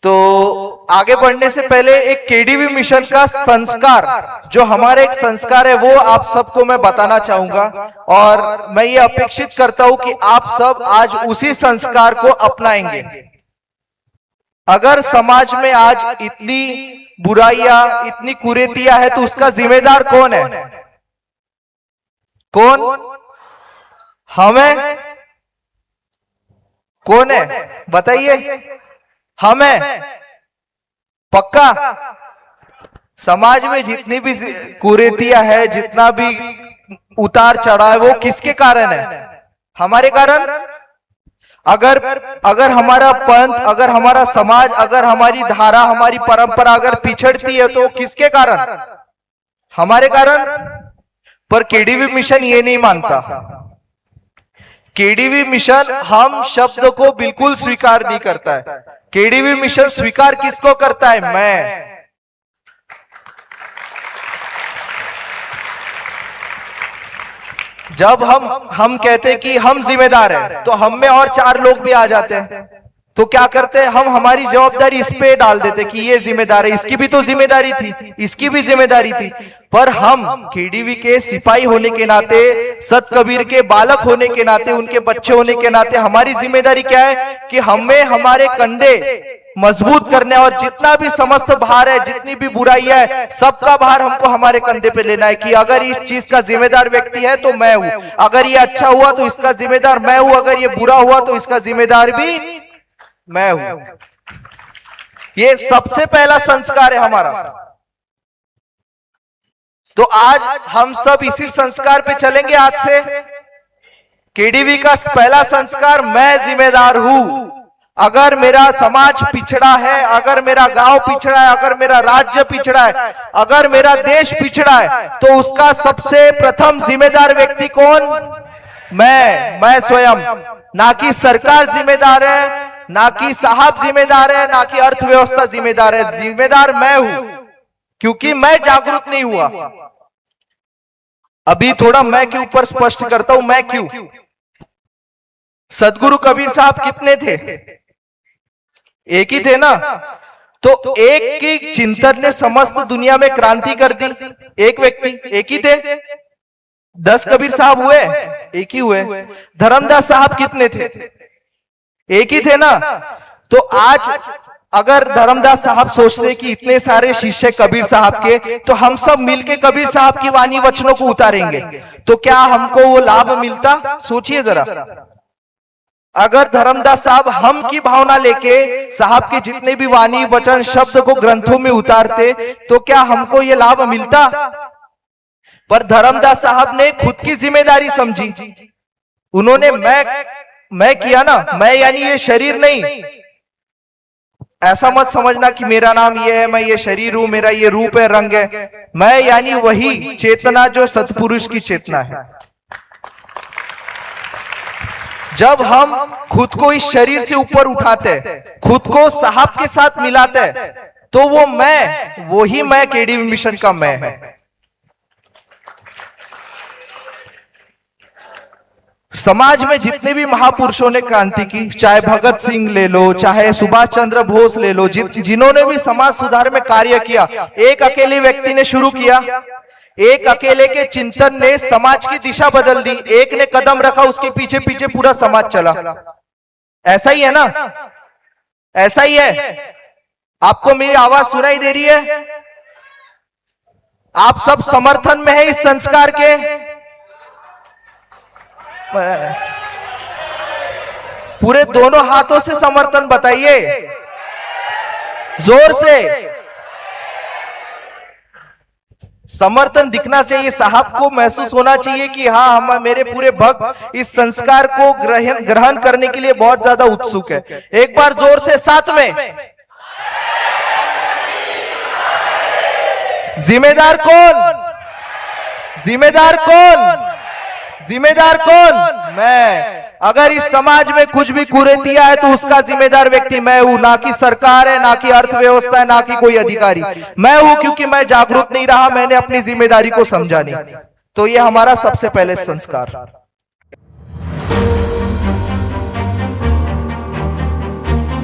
तो आगे बढ़ने से पहले एक केडीवी मिशन का संस्कार, जो हमारा एक संस्कार है, वो आप सबको मैं बताना चाहूंगा। और मैं ये अपेक्षित करता हूं कि आप सब आज उसी संस्कार को अपनाएंगे। अगर समाज में आज इतनी बुराइयां, इतनी कुरीतियां है, तो उसका जिम्मेदार कौन है? कौन? हमें? कौन है बताइए? हमें? पक्का? समाज में जितनी भी कुरीतियां है, जितना भी उतार चढ़ाव है, वो किसके कारण है? हमारे कारण। अगर हमारा पंथ, अगर हमारा समाज, अगर हमारी धारा, हमारी परंपरा अगर पिछड़ती है, तो किसके कारण? हमारे कारण। पर केडीवी मिशन ये नहीं मानता। केडीवी मिशन हम शब्द को बिल्कुल स्वीकार नहीं करता है। केडीवी मिशन स्वीकार किसको करता है? मैं। जब हम कहते कि हम जिम्मेदार हैं, तो हम में और 4 लोग भी आ जाते हैं। तो क्या करते हैं हम? हमारी जवाबदारी इस पे डाल देते कि ये जिम्मेदार है, इसकी भी तो जिम्मेदारी थी, इसकी भी जिम्मेदारी थी। पर हम केडीवी के सिपाही होने के नाते, सत कबीर के बालक होने के नाते, उनके बच्चे होने के नाते हमारी जिम्मेदारी क्या है कि हमें हमारे कंधे मजबूत करने, और जितना भी समस्त भार है, जितनी भी बुराई है, सबका भार हमको हमारे कंधे पे लेना है। कि अगर इस चीज का जिम्मेदार व्यक्ति है तो मैं हूं, अगर ये अच्छा हुआ तो इसका जिम्मेदार मैं हूं, अगर ये बुरा हुआ तो इसका जिम्मेदार भी मैं हूं। ये सबसे पहला संस्कार है हमारा। तो आज हम सब इसी संस्कार पे चलेंगे। आज से केडीवी का पहला संस्कार, मैं जिम्मेदार हूं। अगर मेरा समाज पिछड़ा है, अगर मेरा गांव पिछड़ा है, अगर मेरा राज्य पिछड़ा है, अगर मेरा देश पिछड़ा है, तो उसका सबसे प्रथम जिम्मेदार व्यक्ति कौन? मैं स्वयं। ना कि सरकार जिम्मेदार है, ना कि साहब जिम्मेदार है, ना कि अर्थव्यवस्था जिम्मेदार है। जिम्मेदार मैं हूं, क्योंकि मैं जागरूक नहीं हुआ। अभी थोड़ा मैं के ऊपर स्पष्ट करता हूं, मैं क्यों। सदगुरु कबीर साहब कितने थे? एक ही थे ना। तो एक की चिंतन ने समस्त दुनिया में क्रांति कर दी। एक व्यक्ति, एक ही थे। 10 कबीर साहब हुए? एक ही हुए। धर्मदास साहब कितने थे? एक ही थे ना। तो आज अगर धर्मदास साहब सोचते कि इतने सारे शिष्य कबीर साहब के, तो हम सब मिलके कबीर साहब की वाणी वचनों को उतारेंगे, तो क्या हमको वो लाभ मिलता? सोचिए जरा। अगर धर्मदास साहब हम की भावना लेके साहब के जितने भी वाणी वचन शब्द को ग्रंथों में उतारते, तो क्या हमको ये लाभ मिलता? पर धर्मदास साहब ने खुद की जिम्मेदारी समझी। उन्होंने मैं किया ना। मैं यानी ये शरीर नहीं। ऐसा मत समझना कि मेरा नाम ये है, मैं ये शरीर हूं, मेरा ये रूप है, रंग है। मैं यानी वही चेतना जो सतपुरुष की चेतना है। जब हम खुद को इस शरीर से ऊपर उठाते, खुद को साहब के साथ मिलाते, तो वो मैं, वही मैं केडीवी मिशन का मैं है। समाज में जितने भी महापुरुषों ने क्रांति की, चाहे भगत सिंह ले लो, चाहे सुभाष चंद्र बोस ले लो, जिन्होंने भी समाज सुधार में कार्य किया, एक अकेले व्यक्ति ने शुरू किया। एक अकेले के चिंतन ने समाज की दिशा बदल दी। एक ने कदम रखा, उसके पीछे पीछे पूरा समाज चला। ऐसा ही है ना? ऐसा ही है। आपको मेरी आवाज सुनाई दे रही है? आप सब समर्थन में है इस संस्कार के? पूरे दोनों हाथों से समर्थन बताइए, जोर से। समर्थन दिखना चाहिए, साहब को महसूस होना चाहिए कि हाँ, हम मेरे पूरे भक्त इस संस्कार को ग्रहण करने के लिए बहुत ज्यादा उत्सुक है। एक बार जोर से साथ में। जिम्मेदार कौन? जिम्मेदार कौन? जिम्मेदार कौन? मैं। अगर इस समाज में कुछ भी कुरीतियां है, तो उसका जिम्मेदार व्यक्ति मैं हूं, ना कि सरकार है, ना कि अर्थव्यवस्था है, ना कि कोई अधिकारी। मैं हूं, क्योंकि मैं जागरूक नहीं रहा, मैंने अपनी जिम्मेदारी को समझा नहीं। तो ये हमारा सबसे पहले संस्कार।